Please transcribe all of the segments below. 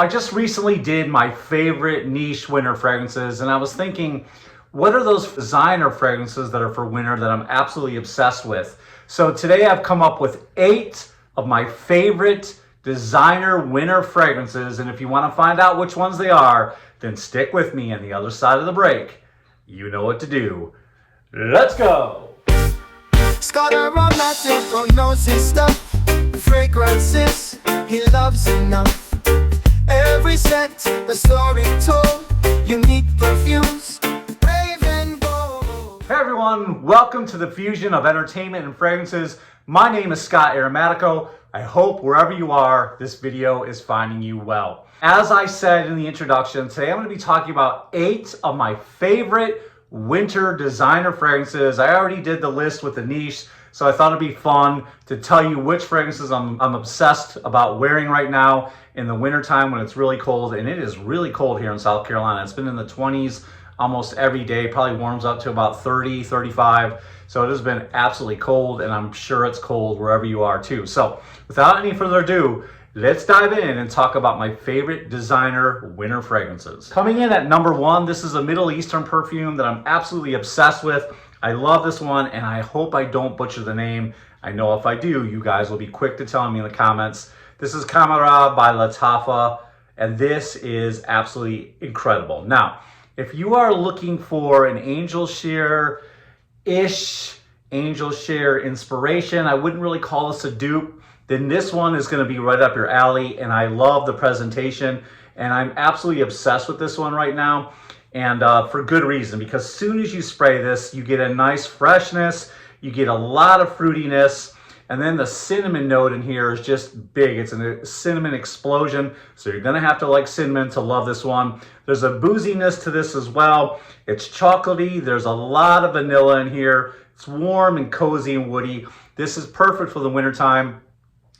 I just recently did my favorite niche winter fragrances, and I was thinking, what are those designer fragrances that are for winter that I'm absolutely obsessed with? So today I've come up with 8 of my favorite designer winter fragrances, and if you want to find out which ones they are, then stick with me on the other side of the break. You know what to do. Let's go! Scott Aromatico knows his stuff. Fragrances he loves enough. Every scent, a story told. Unique perfumes, brave and bold. Hey everyone, welcome to the fusion of entertainment and fragrances. My name is Scott Aromatico. I hope wherever you are, this video is finding you well. As I said in the introduction, today I'm going to be talking about 8 of my favorite winter designer fragrances. I already did the list with the niche, so I thought it'd be fun to tell you which fragrances I'm obsessed about wearing right now in the wintertime when it's really cold, and it is really cold here in South Carolina. It's been in the 20s almost every day, probably warms up to about 30, 35. So it has been absolutely cold, and I'm sure it's cold wherever you are too. So without any further ado, let's dive in and talk about my favorite designer winter fragrances. Coming in at number 1, this is a Middle Eastern perfume that I'm absolutely obsessed with. I love this one, and I hope I don't butcher the name. I know if I do, you guys will be quick to tell me in the comments. This is Khamrah by Lattafa, and this is absolutely incredible. Now, if you are looking for an angel share-ish, angel share inspiration, I wouldn't really call this a dupe, then this one is going to be right up your alley, and I love the presentation, and I'm absolutely obsessed with this one right now, and for good reason, because as soon as you spray this, you get a nice freshness, you get a lot of fruitiness, and then the cinnamon note in here is just big. It's a cinnamon explosion, so you're gonna have to like cinnamon to love this one. There's a booziness to this as well. It's chocolatey, there's a lot of vanilla in here. It's warm and cozy and woody. This is perfect for the wintertime.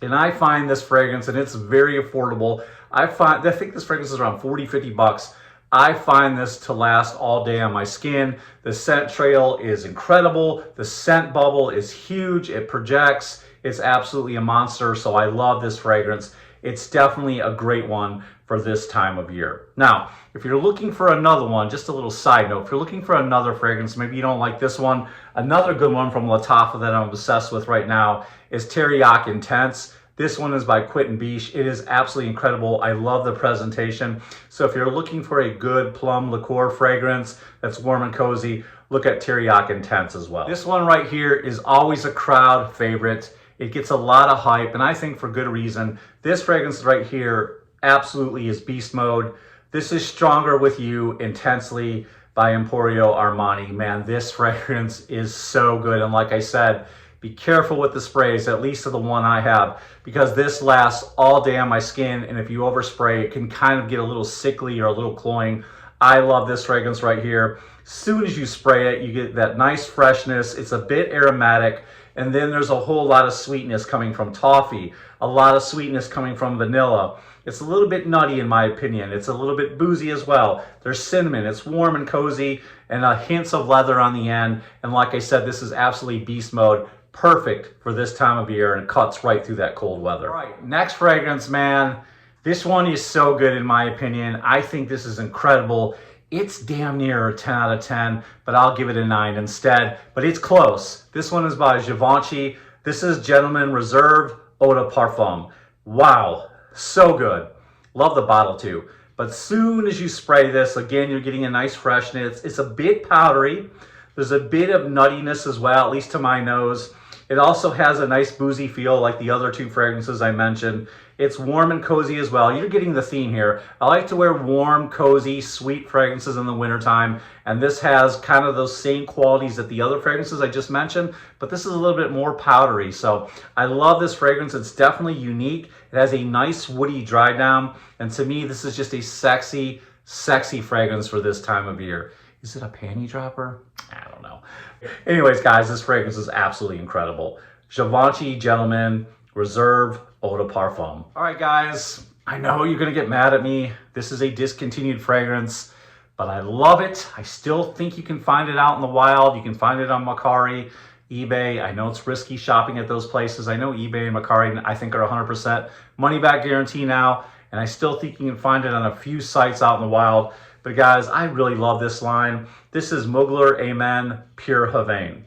And I find this fragrance, and it's very affordable. I think this fragrance is around 40, 50 bucks. I find this to last all day on my skin. The scent trail is incredible. The scent bubble is huge. It projects. It's absolutely a monster. So I love this fragrance. It's definitely a great one for this time of year. Now, if you're looking for another one, just a little side note, if you're looking for another fragrance, maybe you don't like this one, another good one from Lattafa that I'm obsessed with right now is Teriyaki Intense. This one is by Quentin Biche. It is absolutely incredible. I love the presentation. So if you're looking for a good plum liqueur fragrance that's warm and cozy, look at Teriyaki Intense as well. This one right here is always a crowd favorite. It gets a lot of hype, and I think for good reason. This fragrance right here absolutely is beast mode. This is Stronger With You Intensely by Emporio Armani. Man, this fragrance is so good, and like I said, be careful with the sprays, at least to the one I have, because this lasts all day on my skin, and if you overspray, it can kind of get a little sickly or a little cloying. I love this fragrance right here. As soon as you spray it, you get that nice freshness. It's a bit aromatic, and then there's a whole lot of sweetness coming from toffee, a lot of sweetness coming from vanilla. It's a little bit nutty in my opinion. It's a little bit boozy as well. There's cinnamon, it's warm and cozy, and hints of leather on the end. And like I said, this is absolutely beast mode. Perfect for this time of year, and cuts right through that cold weather. All right, next fragrance, man. This one is so good in my opinion. I think this is incredible. It's damn near a 10 out of 10, but I'll give it a 9 instead. But it's close. This one is by Givenchy. This is Gentleman Reserve Eau de Parfum. Wow, so good. Love the bottle too. But soon as you spray this, again, you're getting a nice freshness. It's a bit powdery. There's a bit of nuttiness as well, at least to my nose. It also has a nice boozy feel like the other 2 fragrances I mentioned. It's warm and cozy as well. You're getting the theme here. I like to wear warm, cozy, sweet fragrances in the wintertime, and this has kind of those same qualities that the other fragrances I just mentioned, but this is a little bit more powdery. So I love this fragrance. It's definitely unique. It has a nice woody dry down, and to me, this is just a sexy, sexy fragrance for this time of year. Is it a panty dropper? I don't know. Anyways, guys, this fragrance is absolutely incredible. Givenchy Gentleman Reserve Eau de Parfum. All right, guys, I know you're gonna get mad at me. This is a discontinued fragrance, but I love it. I still think you can find it out in the wild. You can find it on Mercari, eBay. I know it's risky shopping at those places. I know eBay and Mercari, I think, are 100% money back guarantee now. and I still think you can find it on a few sites out in the wild. But guys, I really love this line. This is Mugler Amen Pure Havane.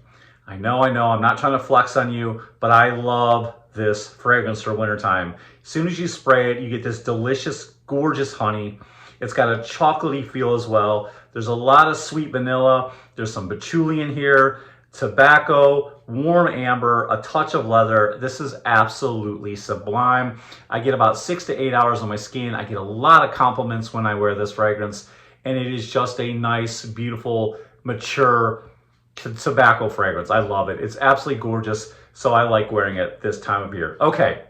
I know, I'm not trying to flex on you, but I love this fragrance for wintertime. As soon as you spray it, you get this delicious, gorgeous honey. It's got a chocolatey feel as well. There's a lot of sweet vanilla. There's some patchouli in here, tobacco, warm amber, a touch of leather. This is absolutely sublime. I get about 6 to 8 hours on my skin. I get a lot of compliments when I wear this fragrance, and it is just a nice, beautiful, mature tobacco fragrance. I love it. It's absolutely gorgeous, so I like wearing it this time of year. Okay,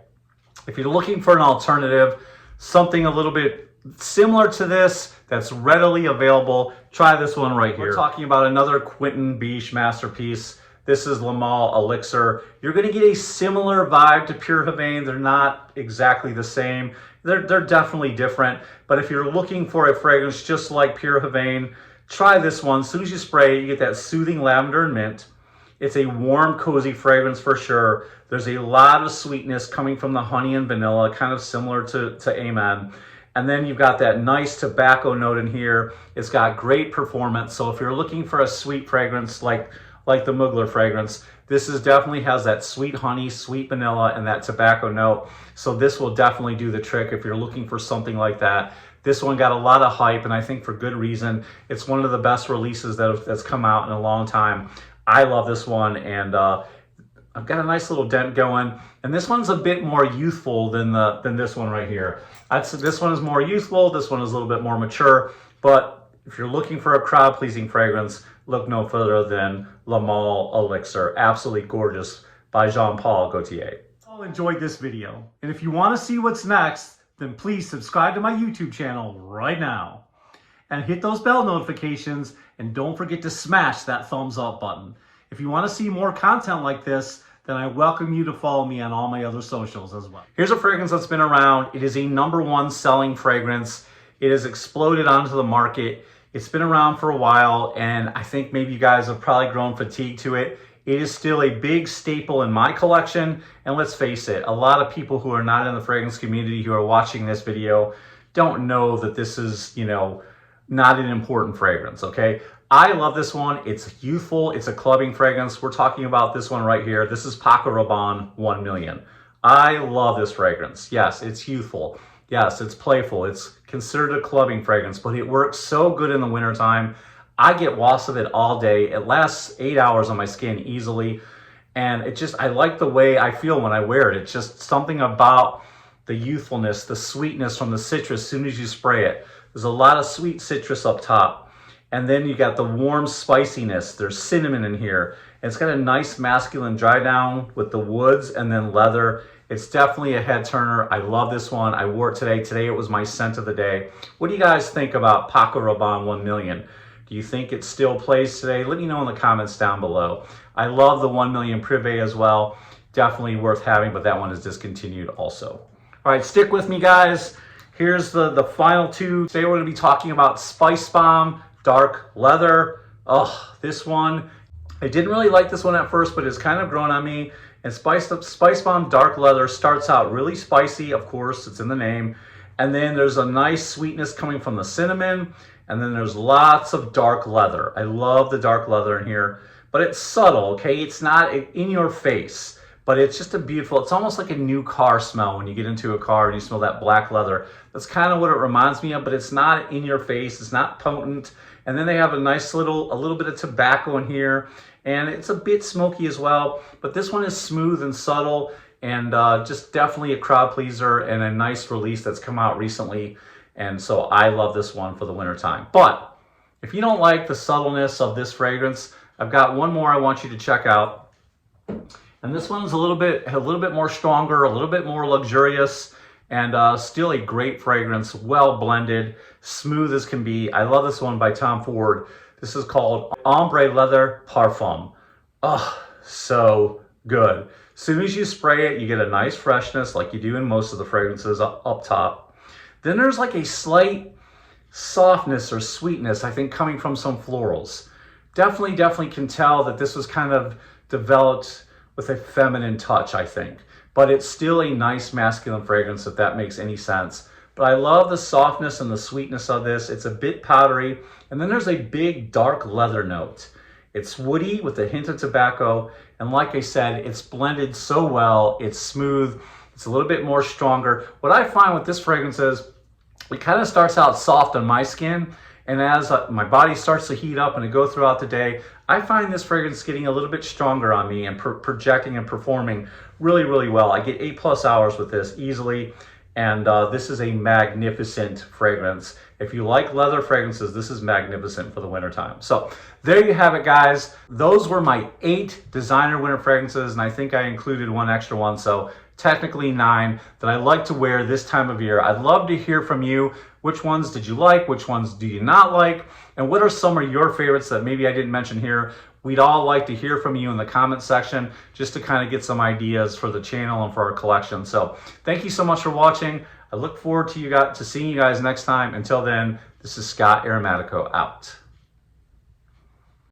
if you're looking for an alternative, something a little bit similar to this that's readily available, try this one right here. We're talking about another Quentin Biche masterpiece. This is Le Male Elixir. You're going to get a similar vibe to Pure Havane. They're not exactly the same. They're definitely different. But if you're looking for a fragrance just like Pure Havane, try this one. As soon as you spray it, you get that soothing lavender and mint. It's a warm, cozy fragrance for sure. There's a lot of sweetness coming from the honey and vanilla, kind of similar to Amen. And then you've got that nice tobacco note in here. It's got great performance. So if you're looking for a sweet fragrance like the Mugler fragrance, this is definitely has that sweet honey, sweet vanilla, and that tobacco note. So this will definitely do the trick if you're looking for something like that. This one got a lot of hype, and I think for good reason. It's one of the best releases that's come out in a long time. I love this one, and I've got a nice little dent going. And this one's a bit more youthful than this one right here. This one is more youthful. This one is a little bit more mature. But if you're looking for a crowd-pleasing fragrance, look no further than Le Male Elixir. Absolutely gorgeous by Jean-Paul Gaultier. I enjoyed this video. And if you want to see what's next, then please subscribe to my YouTube channel right now. And hit those bell notifications, and don't forget to smash that thumbs up button. If you want to see more content like this, then I welcome you to follow me on all my other socials as well. Here's a fragrance that's been around. It is a #1 selling fragrance. It has exploded onto the market. It's been around for a while, and I think maybe you guys have probably grown fatigued to it. It is still a big staple in my collection, and let's face it, a lot of people who are not in the fragrance community who are watching this video don't know that this is, not an important fragrance, okay? I love this one. It's youthful. It's a clubbing fragrance. We're talking about this one right here. This is Paco Rabanne 1 million. I love this fragrance. Yes, it's youthful. Yes, it's playful. It's considered a clubbing fragrance, but it works so good in the wintertime. I get wafts of it all day. It lasts 8 hours on my skin easily. And I like the way I feel when I wear it. It's just something about the youthfulness, the sweetness from the citrus as soon as you spray it. There's a lot of sweet citrus up top. And then you got the warm spiciness. There's cinnamon in here. And it's got a nice masculine dry down with the woods and then leather. It's definitely a head turner. I love this one. I wore it today. Today it was my scent of the day. What do you guys think about Paco Rabanne 1 million? Do you think it still plays today? Let me know in the comments down below. I love the 1 million Privé as well. Definitely worth having, but that one is discontinued also. All right, stick with me, guys. Here's the final two. Today we're going to be talking about Spicebomb Dark Leather. Oh, this one. I didn't really like this one at first, but it's kind of grown on me. And Spicebomb Dark Leather starts out really spicy, of course, it's in the name. And then there's a nice sweetness coming from the cinnamon. And then there's lots of dark leather. I love the dark leather in here, but it's subtle, okay? It's not in your face, but it's just it's almost like a new car smell when you get into a car and you smell that black leather. That's kind of what it reminds me of, but it's not in your face. It's not potent. And then they have a nice a little bit of tobacco in here, and it's a bit smoky as well, but this one is smooth and subtle, and just definitely a crowd pleaser and a nice release that's come out recently. And so I love this one for the wintertime. But if you don't like the subtleness of this fragrance, I've got one more I want you to check out. And this one's a little bit more stronger, a little bit more luxurious, and still a great fragrance, well blended, smooth as can be. I love this one by Tom Ford. This is called Ombre Leather Parfum. Oh, so good. As soon as you spray it, you get a nice freshness like you do in most of the fragrances up top. Then there's like a slight softness or sweetness, I think, coming from some florals. Definitely can tell that this was kind of developed with a feminine touch, I think. But it's still a nice masculine fragrance, if that makes any sense. but I love the softness and the sweetness of this. It's a bit powdery, and then there's a big dark leather note. It's woody with a hint of tobacco, and like I said, it's blended so well. It's smooth. It's a little bit more stronger. What I find with this fragrance is it kind of starts out soft on my skin, and as my body starts to heat up and to go throughout the day, I find this fragrance getting a little bit stronger on me and projecting and performing really, really well. I get 8+ hours with this easily, and this is a magnificent fragrance. If you like leather fragrances, this is magnificent for the wintertime. So there you have it, guys. Those were my 8 designer winter fragrances, and I think I included one extra one, so technically 9 that I like to wear this time of year. I'd love to hear from you. Which ones did you like? Which ones do you not like? And what are some of your favorites that maybe I didn't mention here? We'd all like to hear from you in the comment section just to kind of get some ideas for the channel and for our collection. So thank you so much for watching. I look forward to seeing you guys next time. Until then, this is Scott Aromatico out.